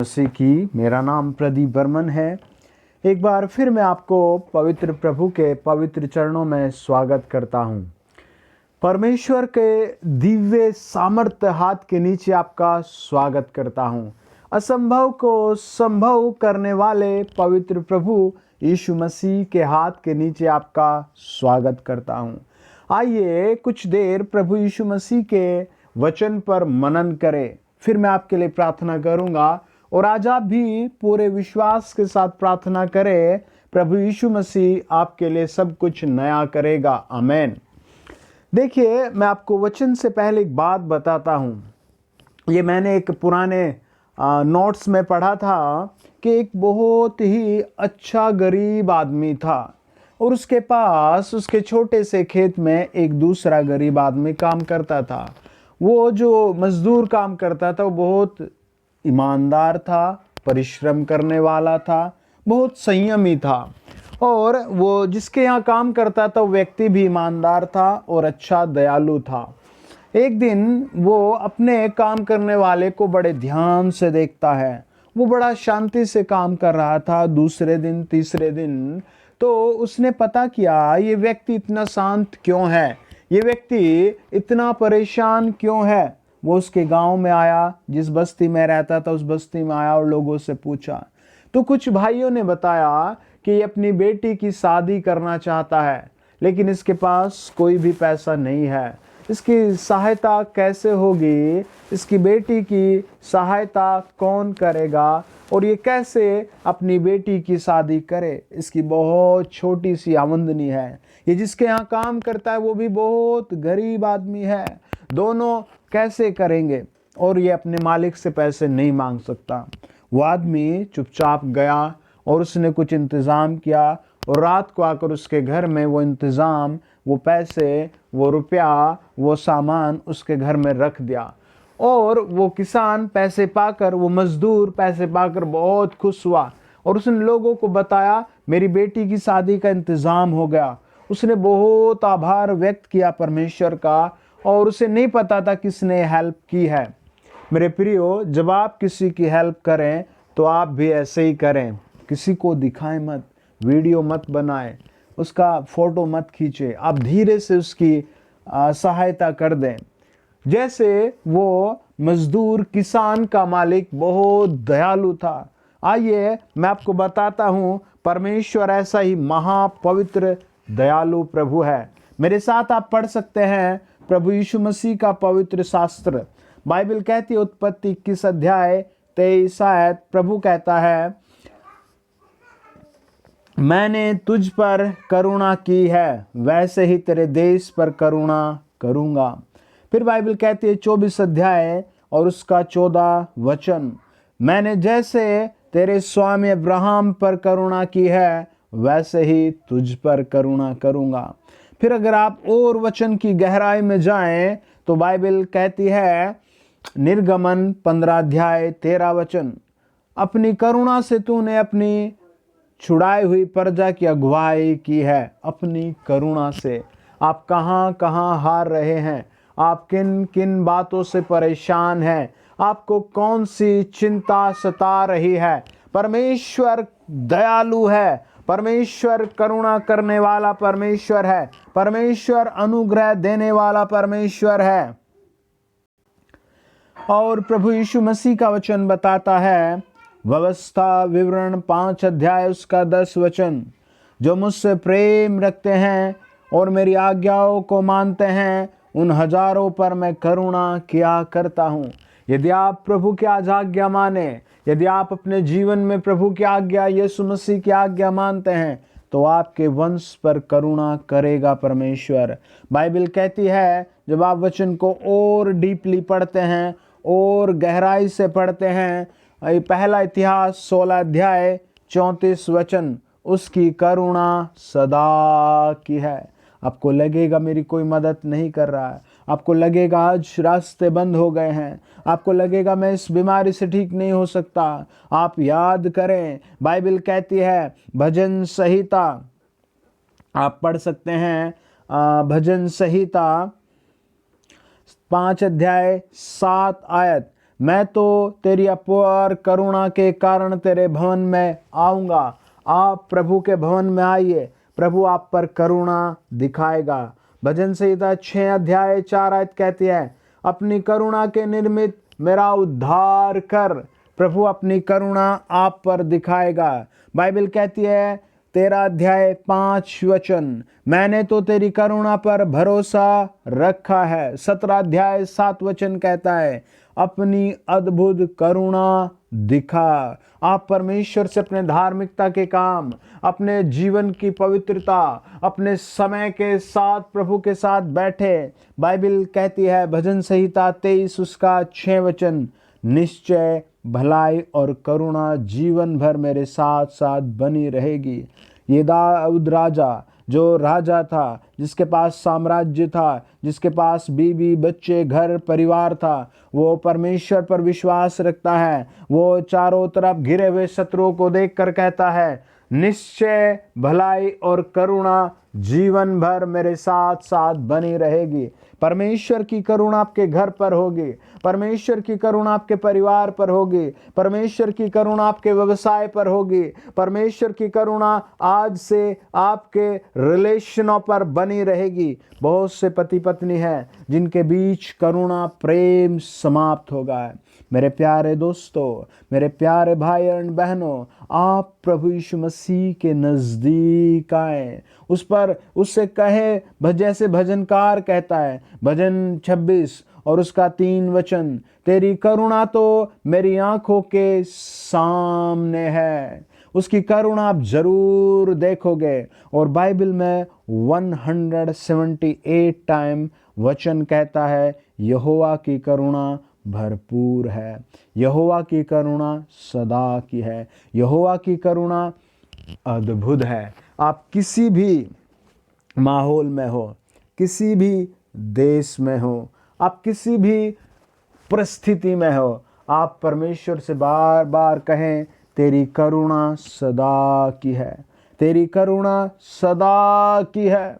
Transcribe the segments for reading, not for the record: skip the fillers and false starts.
मसीह की। मेरा नाम प्रदीप बर्मन है। एक बार फिर मैं आपको पवित्र प्रभु के पवित्र चरणों में स्वागत करता हूँ। परमेश्वर के दिव्य सामर्थ्य हाथ के नीचे आपका स्वागत करता हूँ। असंभव को संभव करने वाले पवित्र प्रभु यीशु मसीह के हाथ के नीचे आपका स्वागत करता हूँ। आइए कुछ देर प्रभु यीशु मसीह के वचन पर मनन करें, फिर मैं आपके लिए प्रार्थना करूँगा। और आज आप भी पूरे विश्वास के साथ प्रार्थना करें, प्रभु यीशु मसीह आपके लिए सब कुछ नया करेगा। आमीन। देखिए, मैं आपको वचन से पहले एक बात बताता हूँ। ये मैंने एक पुराने नोट्स में पढ़ा था कि एक बहुत ही अच्छा गरीब आदमी था और उसके पास उसके छोटे से खेत में एक दूसरा गरीब आदमी काम करता था। वो जो मजदूर काम करता था वो बहुत ईमानदार था, परिश्रम करने वाला था, बहुत संयमी था। और वो जिसके यहाँ काम करता था वो व्यक्ति भी ईमानदार था और अच्छा दयालु था। एक दिन वो अपने काम करने वाले को बड़े ध्यान से देखता है। वो बड़ा शांति से काम कर रहा था। दूसरे दिन, तीसरे दिन तो उसने पता किया ये व्यक्ति इतना शांत क्यों है, ये व्यक्ति इतना परेशान क्यों है। वो उसके गांव में आया, जिस बस्ती में रहता था उस बस्ती में आया और लोगों से पूछा। तो कुछ भाइयों ने बताया कि ये अपनी बेटी की शादी करना चाहता है, लेकिन इसके पास कोई भी पैसा नहीं है। इसकी सहायता कैसे होगी, इसकी बेटी की सहायता कौन करेगा और ये कैसे अपनी बेटी की शादी करे। इसकी बहुत छोटी सी आमदनी है। ये जिसके यहाँ काम करता है वो भी बहुत गरीब आदमी है। दोनों कैसे करेंगे और ये अपने मालिक से पैसे नहीं मांग सकता। वो आदमी चुपचाप गया और उसने कुछ इंतज़ाम किया और रात को आकर उसके घर में वो इंतज़ाम, वो पैसे, वो रुपया, वो सामान उसके घर में रख दिया। और वो किसान पैसे पाकर, वो मजदूर पैसे पाकर बहुत खुश हुआ और उसने लोगों को बताया मेरी बेटी की शादी का इंतज़ाम हो गया। उसने बहुत आभार व्यक्त किया परमेश्वर का और उसे नहीं पता था किसने हेल्प की है। मेरे प्रियो, जब आप किसी की हेल्प करें तो आप भी ऐसे ही करें। किसी को दिखाएं मत, वीडियो मत बनाएं, उसका फोटो मत खींचे। आप धीरे से उसकी सहायता कर दें। जैसे वो मजदूर किसान का मालिक बहुत दयालु था। आइए मैं आपको बताता हूँ, परमेश्वर ऐसा ही महापवित्र दयालु प्रभु है। मेरे साथ आप पढ़ सकते हैं प्रभु यीशु मसीह का पवित्र शास्त्र। बाइबल कहती है उत्पत्ति 21 अध्याय 23 आयत, प्रभु कहता है मैंने तुझ पर करुणा की है, वैसे ही तेरे देश पर करुणा करूंगा। फिर बाइबल कहती है 24 अध्याय और उसका 14 वचन, मैंने जैसे तेरे स्वामी अब्राहम पर करुणा की है वैसे ही तुझ पर करुणा करूंगा। फिर अगर आप और वचन की गहराई में जाएं तो बाइबल कहती है निर्गमन 15 अध्याय 13 वचन, अपनी करुणा से तूने अपनी छुड़ाई हुई प्रजा की अगुवाई की है। अपनी करुणा से आप कहाँ कहाँ हार रहे हैं, आप किन किन बातों से परेशान हैं, आपको कौन सी चिंता सता रही है। परमेश्वर दयालु है, परमेश्वर करुणा करने वाला परमेश्वर है, परमेश्वर अनुग्रह देने वाला परमेश्वर है। और प्रभु यीशु मसीह का वचन बताता है, व्यवस्था विवरण 5 अध्याय उसका 10 वचन, जो मुझसे प्रेम रखते हैं और मेरी आज्ञाओं को मानते हैं उन हजारों पर मैं करुणा किया करता हूँ। यदि आप प्रभु की आज्ञा माने, यदि आप अपने जीवन में प्रभु की आज्ञा, यीशु मसीह की आज्ञा मानते हैं तो आपके वंश पर करुणा करेगा परमेश्वर। बाइबल कहती है जब आप वचन को और डीपली पढ़ते हैं और गहराई से पढ़ते हैं, पहला इतिहास 16 अध्याय 34 वचन, उसकी करुणा सदा की है। आपको लगेगा मेरी कोई मदद नहीं कर रहा है, आपको लगेगा आज रास्ते बंद हो गए हैं, आपको लगेगा मैं इस बीमारी से ठीक नहीं हो सकता। आप याद करें, बाइबल कहती है भजन संहिता, आप पढ़ सकते हैं भजन संहिता 5 अध्याय 7 आयत, मैं तो तेरी अपार करुणा के कारण तेरे भवन में आऊँगा। आप प्रभु के भवन में आइए, प्रभु आप पर करुणा दिखाएगा। भजन संहिता 6 अध्याय 4 आयत कहती है, अपनी करुणा के निमित्त मेरा उद्धार कर। प्रभु अपनी करुणा आप पर दिखाएगा। बाइबल कहती है 13 अध्याय 5 वचन, मैंने तो तेरी करुणा पर भरोसा रखा है। 17 अध्याय 7 वचन कहता है, अपनी अद्भुत करुणा दिखा। आप परमेश्वर से अपने धार्मिकता के काम, अपने जीवन की पवित्रता, अपने समय के साथ प्रभु के साथ बैठे। बाइबल कहती है भजन संहिता 23 उसका 6 वचन, निश्चय भलाई और करुणा जीवन भर मेरे साथ साथ बनी रहेगी। ये दाऊद राजा, जो राजा था, जिसके पास साम्राज्य था, जिसके पास बीवी बच्चे घर परिवार था, वो परमेश्वर पर विश्वास रखता है। वो चारों तरफ घिरे हुए शत्रुओं को देखकर कहता है, निश्चय भलाई और करुणा जीवन भर मेरे साथ साथ बनी रहेगी। परमेश्वर की करुणा आपके घर पर होगी, परमेश्वर की करुणा आपके परिवार पर होगी, परमेश्वर की करुणा आपके व्यवसाय पर होगी, परमेश्वर की करुणा आज से आपके रिलेशनों पर बनी रहेगी। बहुत से पति पत्नी हैं जिनके बीच करुणा प्रेम समाप्त हो गया है। मेरे प्यारे दोस्तों, मेरे प्यारे भाई और बहनों, आप प्रभु यीशु मसीह के नजदीक आए, उस पर उससे कहे, जैसे भजनकार कहता है भजन 26 और उसका 3 वचन, तेरी करुणा तो मेरी आंखों के सामने है। उसकी करुणा आप जरूर देखोगे। और बाइबल में 178 टाइम वचन कहता है, यहोवा की करुणा भरपूर है, यहोवा की करुणा सदा की है, यहोवा की करुणा अद्भुत है। आप किसी भी माहौल में हो, किसी भी देश में हो, आप किसी भी परिस्थिति में हो, आप परमेश्वर से बार बार कहें, तेरी करुणा सदा की है, तेरी करुणा सदा की है।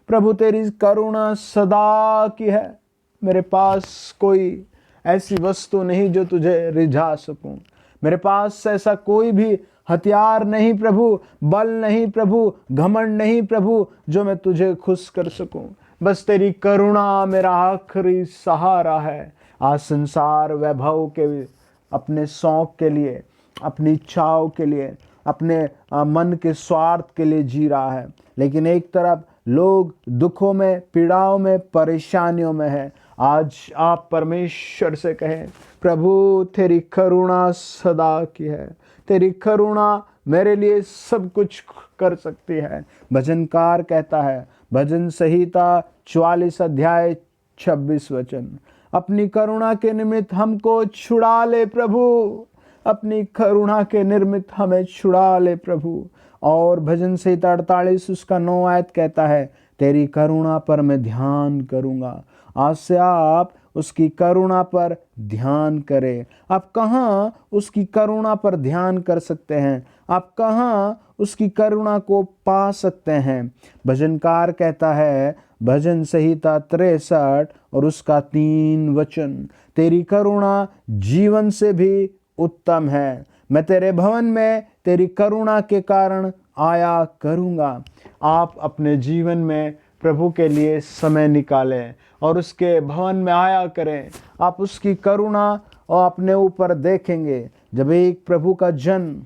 प्रभु तेरी करुणा सदा की है। मेरे पास कोई ऐसी वस्तु नहीं जो तुझे रिझा सकूं, मेरे पास ऐसा कोई भी हथियार नहीं प्रभु, बल नहीं प्रभु, घमंड नहीं प्रभु, जो मैं तुझे खुश कर सकूं। बस तेरी करुणा मेरा आखिरी सहारा है। आज संसार वैभव के, अपने शौक के लिए, अपनी इच्छाओं के लिए, अपने मन के स्वार्थ के लिए जी रहा है, लेकिन एक तरफ लोग दुखों में, पीड़ाओं में, परेशानियों में है। आज आप परमेश्वर से कहें, प्रभु तेरी करुणा सदा की है, तेरी करुणा मेरे लिए सब कुछ कर सकती है। भजनकार कहता है भजन संहिता 44 अध्याय 26 वचन, अपनी करुणा के निमित्त हमको छुड़ा ले प्रभु, अपनी करुणा के निमित्त हमें छुड़ा ले प्रभु। और भजन संहिता 48 उसका 9 आयत कहता है, तेरी करुणा पर मैं ध्यान करूंगा। आज से आप उसकी करुणा पर ध्यान करें। आप कहाँ उसकी करुणा पर ध्यान कर सकते हैं? आप कहाँ उसकी करुणा को पा सकते हैं? भजनकार कहता है भजन संहिता 63 और उसका 3 वचन, तेरी करुणा जीवन से भी उत्तम है, मैं तेरे भवन में तेरी करुणा के कारण आया करूँगा। आप अपने जीवन में प्रभु के लिए समय निकालें और उसके भवन में आया करें। आप उसकी करुणा और अपने ऊपर देखेंगे। जब एक प्रभु का जन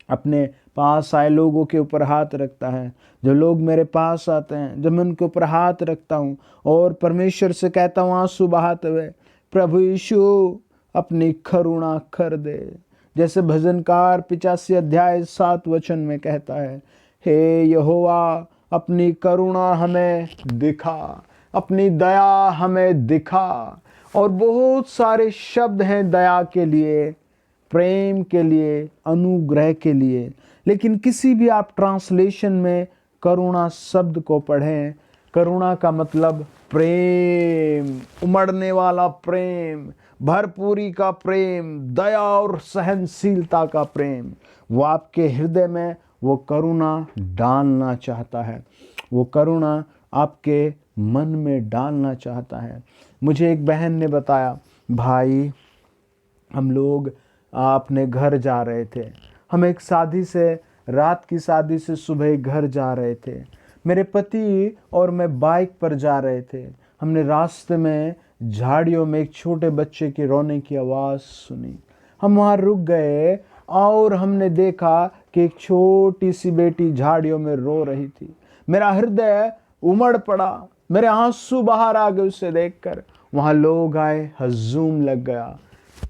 अपने पास आए लोगों के ऊपर हाथ रखता है, जो लोग मेरे पास आते हैं, जब मैं उनके ऊपर हाथ रखता हूँ और परमेश्वर से कहता हूँ आंसू बहाते हुए, प्रभु यीशु अपनी करुणा कर दे, जैसे भजनकार 85 अध्याय 7 वचन में कहता है, हे यहोवा अपनी करुणा हमें दिखा, अपनी दया हमें दिखा। और बहुत सारे शब्द हैं दया के लिए, प्रेम के लिए, अनुग्रह के लिए, लेकिन किसी भी आप ट्रांसलेशन में करुणा शब्द को पढ़ें, करुणा का मतलब प्रेम, उमड़ने वाला प्रेम, भरपूरी का प्रेम, दया और सहनशीलता का प्रेम। वो आपके हृदय में वो करुणा डालना चाहता है, वो करुणा आपके मन में डालना चाहता है। मुझे एक बहन ने बताया, भाई हम लोग अपने घर जा रहे थे। हम एक शादी से, रात की शादी से सुबह घर जा रहे थे। मेरे पति और मैं बाइक पर जा रहे थे। हमने रास्ते में झाड़ियों में एक छोटे बच्चे के रोने की आवाज़ सुनी। हम वहाँ रुक गए और हमने देखा कि एक छोटी सी बेटी झाड़ियों में रो रही थी। मेरा हृदय उमड़ पड़ा, मेरे आंसू बाहर आ गए उसे देखकर। वहाँ लोग आए, हजूम लग गया।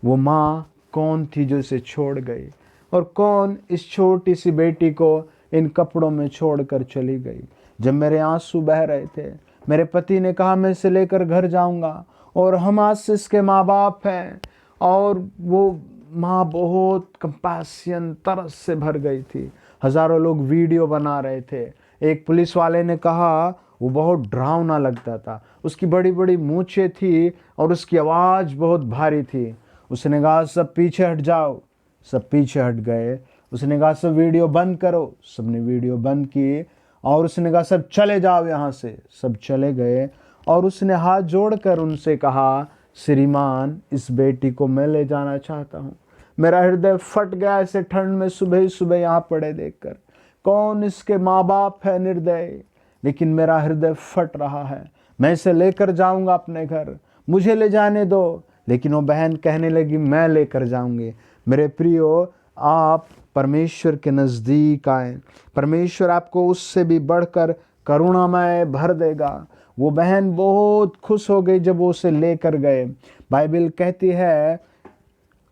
वो माँ कौन थी जो इसे छोड़ गई, और कौन इस छोटी सी बेटी को इन कपड़ों में छोड़कर चली गई। जब मेरे आंसू बह रहे थे, मेरे पति ने कहा मैं इसे लेकर घर जाऊंगा, और हम आज से इसके माँ बाप हैं। और वो माँ बहुत कंपैशन, तरस से भर गई थी। हजारों लोग वीडियो बना रहे थे। एक पुलिस वाले ने कहा वो बहुत डरावना लगता था, उसकी बड़ी बड़ी मूंछें थी और उसकी आवाज़ बहुत भारी थी। उसने कहा सब पीछे हट जाओ। सब पीछे हट गए। उसने कहा सब वीडियो बंद करो। सबने वीडियो बंद की। और उसने कहा सब चले जाओ यहाँ से। सब चले गए। और उसने हाथ जोड़कर उनसे कहा श्रीमान, इस बेटी को मैं ले जाना चाहता हूँ। मेरा हृदय फट गया ऐसे ठंड में सुबह ही सुबह यहाँ पड़े देखकर। कौन इसके माँ बाप है निर्दय, लेकिन मेरा हृदय फट रहा है। मैं इसे लेकर जाऊंगा अपने घर, मुझे ले जाने दो। लेकिन वो बहन कहने लगी मैं लेकर जाऊंगी। मेरे प्रियो, आप परमेश्वर के नज़दीक आए, परमेश्वर आपको उससे भी बढ़कर करुणामय भर देगा। वो बहन बहुत खुश हो गई जब वो उसे लेकर गए। बाइबल कहती है,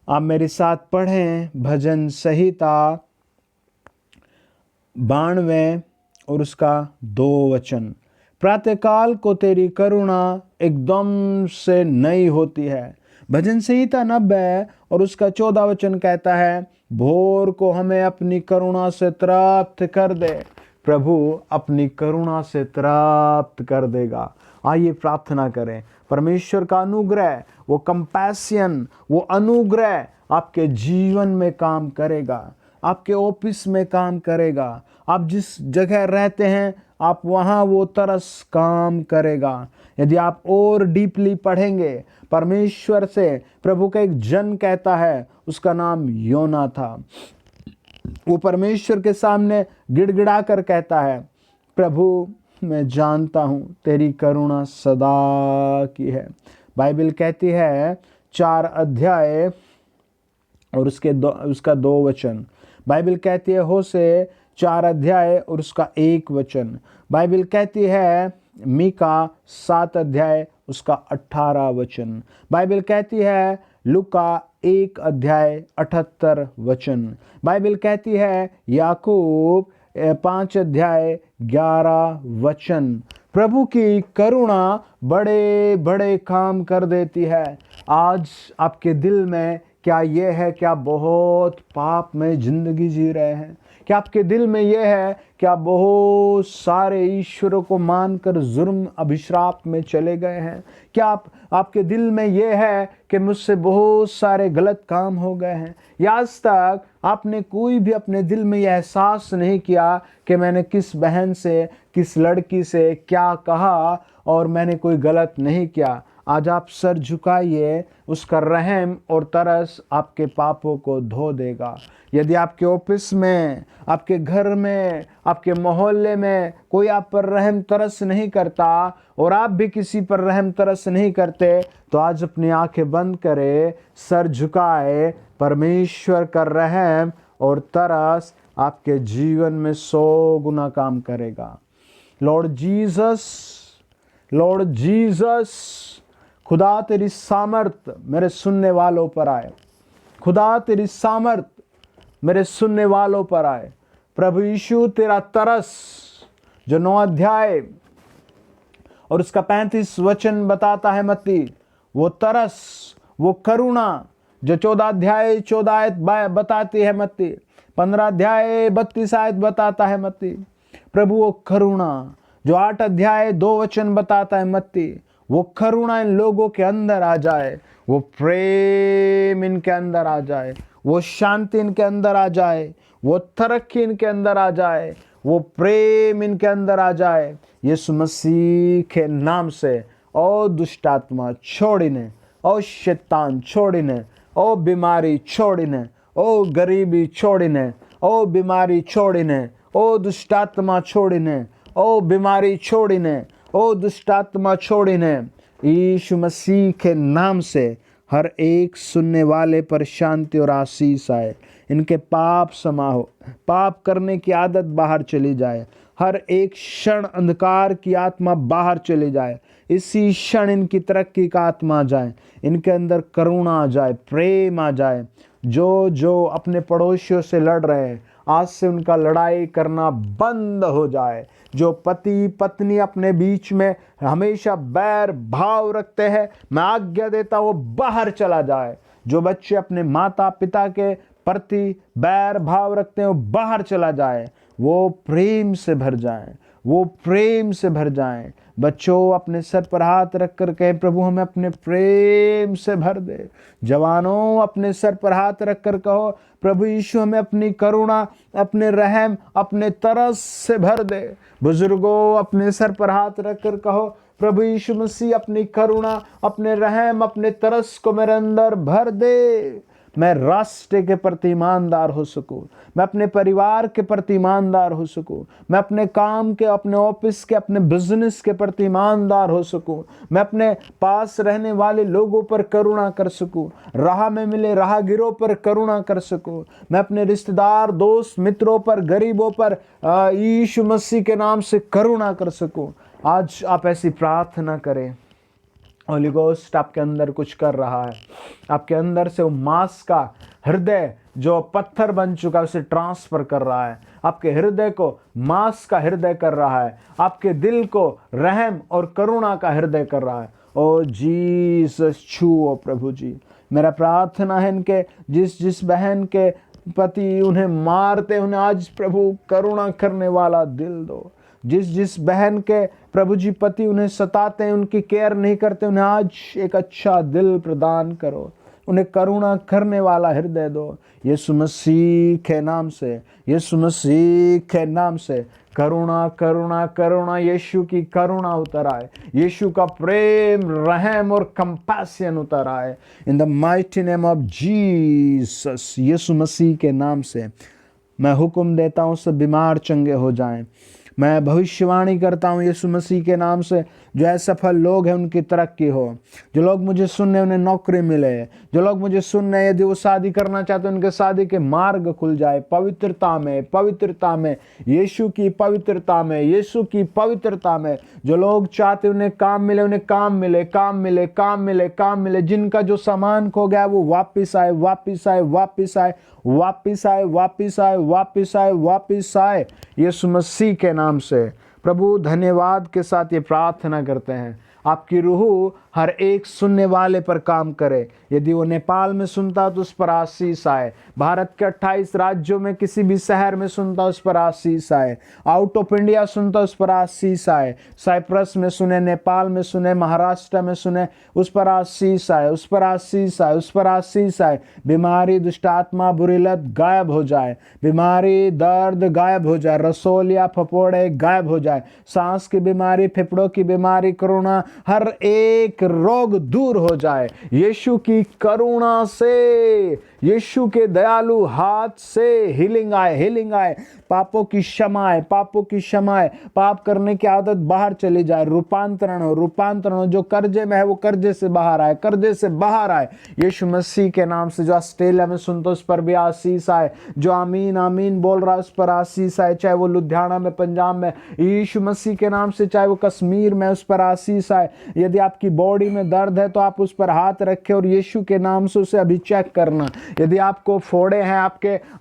आप मेरे साथ पढ़ें भजन संहिता 92 और उसका 2 वचन। प्रातःकाल को तेरी करुणा एकदम से नई होती है। भजन संहिता 90 और उसका 14 वचन कहता है, भोर को हमें अपनी करुणा से तृप्त कर दे। प्रभु अपनी करुणा से तृप्त कर देगा। आइए प्रार्थना करें। परमेश्वर का अनुग्रह, वो कंपैशन, वो अनुग्रह आपके जीवन में काम करेगा, आपके ऑफिस में काम करेगा, आप जिस जगह रहते हैं आप वहाँ वो तरस काम करेगा। यदि आप और डीपली पढ़ेंगे परमेश्वर से, प्रभु का एक जन कहता है, उसका नाम योना था। वो परमेश्वर के सामने गिड़गिड़ा कर कहता है, प्रभु मैं जानता हूँ तेरी करुणा सदा की है। बाइबल कहती है 4 अध्याय और उसका 2 वचन। बाइबल कहती है होशे 4 अध्याय और उसका 1 वचन। बाइबल कहती है मीका 7 अध्याय उसका 18 वचन। बाइबल कहती है लूका 1 अध्याय 78 वचन। बाइबल कहती है याकूब 5 अध्याय 11 वचन। प्रभु की करुणा बड़े बड़े काम कर देती है। आज आपके दिल में क्या ये है कि आप बहुत पाप में जिंदगी जी रहे हैं? क्या आपके दिल में ये है कि आप बहुत सारे ईश्वरों को मानकर जुर्म अभिश्राप में चले गए हैं? क्या आपके दिल में ये है कि मुझसे बहुत सारे गलत काम हो गए हैं? या आज तक आपने कोई भी अपने दिल में यह एहसास नहीं किया कि मैंने किस बहन से, किस लड़की से क्या कहा और मैंने कोई गलत नहीं किया? आज आप सर झुकाइए, उसका रहम और तरस आपके पापों को धो देगा। यदि आपके ऑफिस में, आपके घर में, आपके मोहल्ले में कोई आप पर रहम तरस नहीं करता और आप भी किसी पर रहम तरस नहीं करते, तो आज अपनी आंखें बंद करें, सर झुकाए, परमेश्वर का रहम और तरस आपके जीवन में 100 गुना काम करेगा। लॉर्ड जीसस, खुदा तेरी सामर्थ मेरे सुनने वालों पर आए। खुदा तेरी सामर्थ मेरे सुनने वालों पर आए। प्रभु यीशु तेरा तरस जो 9 अध्याय और उसका 35 वचन बताता है मत्ती, वो तरस, वो करुणा जो 14 अध्याय 14 आयत बताती है मत्ती, 15 अध्याय 32 आयत बताता है मत्ती। प्रभु वो करुणा जो 8 अध्याय 2 वचन बताता है मत्ती, वो करुणा इन लोगों के अंदर आ जाए, वो प्रेम इनके अंदर आ जाए, वो शांति इनके अंदर आ जाए, वो तरक्की इनके अंदर आ जाए, वो प्रेम इनके अंदर आ जाए। यीशु मसीह के नाम से और दुष्ट आत्मा छोड़िने और शैतान छोड़िने ओ बीमारी छोड़िने, ओ गरीबी छोड़िने, ओ बीमारी छोड़िने, ओ दुष्टात्मा छोड़िने, ओ बीमारी छोड़िने, ओ दुष्टात्मा छोड़िने। यीशु मसीह के नाम से हर एक सुनने वाले पर शांति और आशीष आए। इनके पाप क्षमा हो, पाप करने की आदत बाहर चली जाए। हर एक क्षण अंधकार की आत्मा बाहर चली जाए। इसी क्षण इनकी तरक्की का आत्मा आ जाए, इनके अंदर करुणा आ जाए, प्रेम आ जाए। जो जो अपने पड़ोसियों से लड़ रहे हैं, आज से उनका लड़ाई करना बंद हो जाए। जो पति पत्नी अपने बीच में हमेशा बैर भाव रखते हैं, मैं आज्ञा देता हूं वो बाहर चला जाए। जो बच्चे अपने माता पिता के प्रति बैर भाव रखते हैं वो बाहर चला जाए। वो प्रेम से भर जाएं, वो प्रेम से भर जाएं। बच्चों अपने सर पर हाथ रख कर कहें, प्रभु हमें अपने प्रेम से भर दे। जवानों अपने सर पर हाथ रख कर कहो, प्रभु यीशु हमें अपनी करुणा, अपने रहम, अपने तरस से भर दे। बुजुर्गों अपने सर पर हाथ रख कर कहो, प्रभु यीशु मसीह अपनी करुणा, अपने रहम, अपने तरस को मेरे अंदर भर दे। मैं राष्ट्र के प्रति ईमानदार हो सकूं, मैं अपने परिवार के प्रति ईमानदार हो सकूं, मैं अपने काम के, अपने ऑफिस के, अपने बिजनेस के प्रति ईमानदार हो सकूं, मैं अपने पास रहने वाले लोगों पर करुणा कर सकूं, राह में मिले राहगीरों पर करुणा कर सकूं, मैं अपने रिश्तेदार, दोस्त, मित्रों पर, गरीबों पर यीशु मसीह के नाम से करुणा कर सकूं। आज आप ऐसी प्रार्थना करें। होली गोस्ट आपके अंदर कुछ कर रहा है। आपके अंदर से वो मांस का हृदय जो पत्थर बन चुका है उसे ट्रांसफर कर रहा है। आपके हृदय को मांस का हृदय कर रहा है। आपके दिल को रहम और करुणा का हृदय कर रहा है। ओ जीसस छुओ प्रभु जी। मेरा प्रार्थना है इनके जिस बहन के पति उन्हें मारते, उन्हें आज प्रभु करुणा करने वाला दिल दो। जिस बहन के प्रभु जी पति उन्हें सताते हैं, उनकी केयर नहीं करते, उन्हें आज एक अच्छा दिल प्रदान करो। उन्हें करुणा करने वाला हृदय दो। यीशु मसीह के नाम से, यीशु मसीह के नाम से करुणा करुणा करुणा, यीशु की करुणा उतर आए, यीशु का प्रेम, रहम और कंपैशन उतर आए। In the mighty name of Jesus, Yeshu Masih के नाम से मैं हुक्म देता हूँ सब बीमार चंगे हो जाएं। मैं भविष्यवाणी करता हूँ यीशु मसीह के नाम से, जो असफल लोग हैं उनकी तरक्की हो। जो लोग मुझे सुनने उन्हें नौकरी मिले, जो लोग मुझे सुनने यदि वो शादी करना चाहते हैं उनके शादी के मार्ग खुल जाए। पवित्रता में, पवित्रता में, यीशु की पवित्रता में, यीशु की पवित्रता में। जो लोग चाहते उन्हें काम मिले, उन्हें काम मिले, काम मिले, काम मिले, काम मिले। जिनका जो सामान खो गया वो वापिस आए, वापिस आए, वापिस आए, वापिस आए, वापिस आए, वापिस आए, वापिस आए। यीशु मसीह के नाम से प्रभु धन्यवाद के साथ ये प्रार्थना करते हैं। आपकी रूह हर एक सुनने वाले पर काम करे। यदि वो नेपाल में सुनता तो उस पर आशीष आए। भारत के 28 राज्यों में किसी भी शहर में सुनता उस पर आशीष आए। आउट ऑफ इंडिया सुनता उस पर आशीष आए। साइप्रस में सुने, नेपाल में सुने, महाराष्ट्र में सुने, उस पर आशीष आए, उस पर आशीष आए, उस पर आशीष आए। बीमारी, दुष्टात्मा, बुरी लत गायब हो जाए। बीमारी, दर्द गायब हो जाए। रसोलिया, फपोड़े गायब हो जाए। सांस की बीमारी, फेफड़ों की बीमारी, कोरोना, हर एक रोग दूर हो जाए। यीशु की करुणा से, यीशु के दयालु हाथ से हीलिंग आए, हीलिंग आए। पापों की क्षमा है, पापों की क्षमा है। पाप करने की आदत बाहर चली जाए। रूपांतरण हो, रूपांतरण हो। जो कर्जे में है वो कर्जे से बाहर आए, कर्जे से बाहर आए। यीशु मसीह के नाम से। जो ऑस्ट्रेलिया में सुनते उस पर भी आशीष आए। जो आमीन आमीन बोल रहा है उस पर आशीष आए। चाहे वो लुधियाना में, पंजाब में, यीशु मसीह के नाम से। चाहे वो कश्मीर में, उस पर आशीष आए। यदि आपकी बॉडी में दर्द है तो आप उस पर हाथ रखें और यीशु के नाम से उसे अभी चेक करना। यदि आपको फोड़े हैं,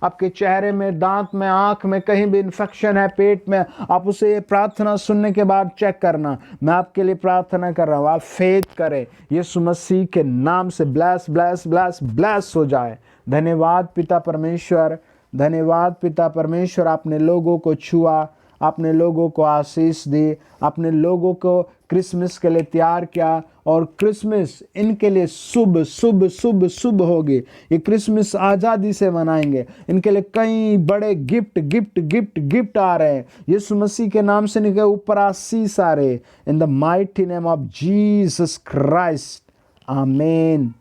आपके चेहरे में, दांत में, आंख में, कहीं भी इन्फेक्शन है, पेट में, आप उसे ये प्रार्थना सुनने के बाद चेक करना। मैं आपके लिए प्रार्थना कर रहा हूँ, आप फेथ करें। यीशु मसीह के नाम से ब्लेस ब्लेस ब्लेस ब्लेस हो जाए। धन्यवाद पिता परमेश्वर, धन्यवाद पिता परमेश्वर। आपने लोगों को छुआ, आपने लोगों को आशीष दी, आपने लोगों को क्रिसमस के लिए तैयार किया और क्रिसमस इनके लिए शुभ शुभ शुभ शुभ होगी। ये क्रिसमस आज़ादी से मनाएंगे। इनके लिए कई बड़े गिफ्ट गिफ्ट गिफ्ट गिफ्ट आ रहे हैं। यीशु मसीह के नाम से इनके ऊपर आशीष आ रहे। In the mighty name of Jesus Christ, आमीन,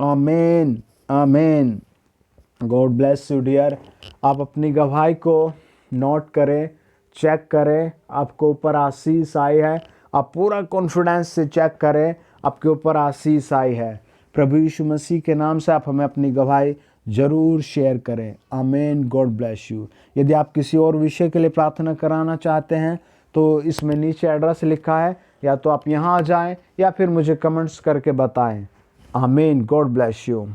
आमीन, आमीन। God bless you dear. आप अपनी गवाही को नोट करें, चेक करें, आपको ऊपर आशीष आई है। आप पूरा कॉन्फिडेंस से चेक करें, आपके ऊपर आशीष आई है। प्रभु यीशु मसीह के नाम से आप हमें अपनी गवाही जरूर शेयर करें। आमीन। God bless you. यदि आप किसी और विषय के लिए प्रार्थना कराना चाहते हैं तो इसमें नीचे एड्रेस लिखा है, या तो आप यहाँ आ जाएं या फिर मुझे कमेंट्स करके बताएं। आमीन। God bless you.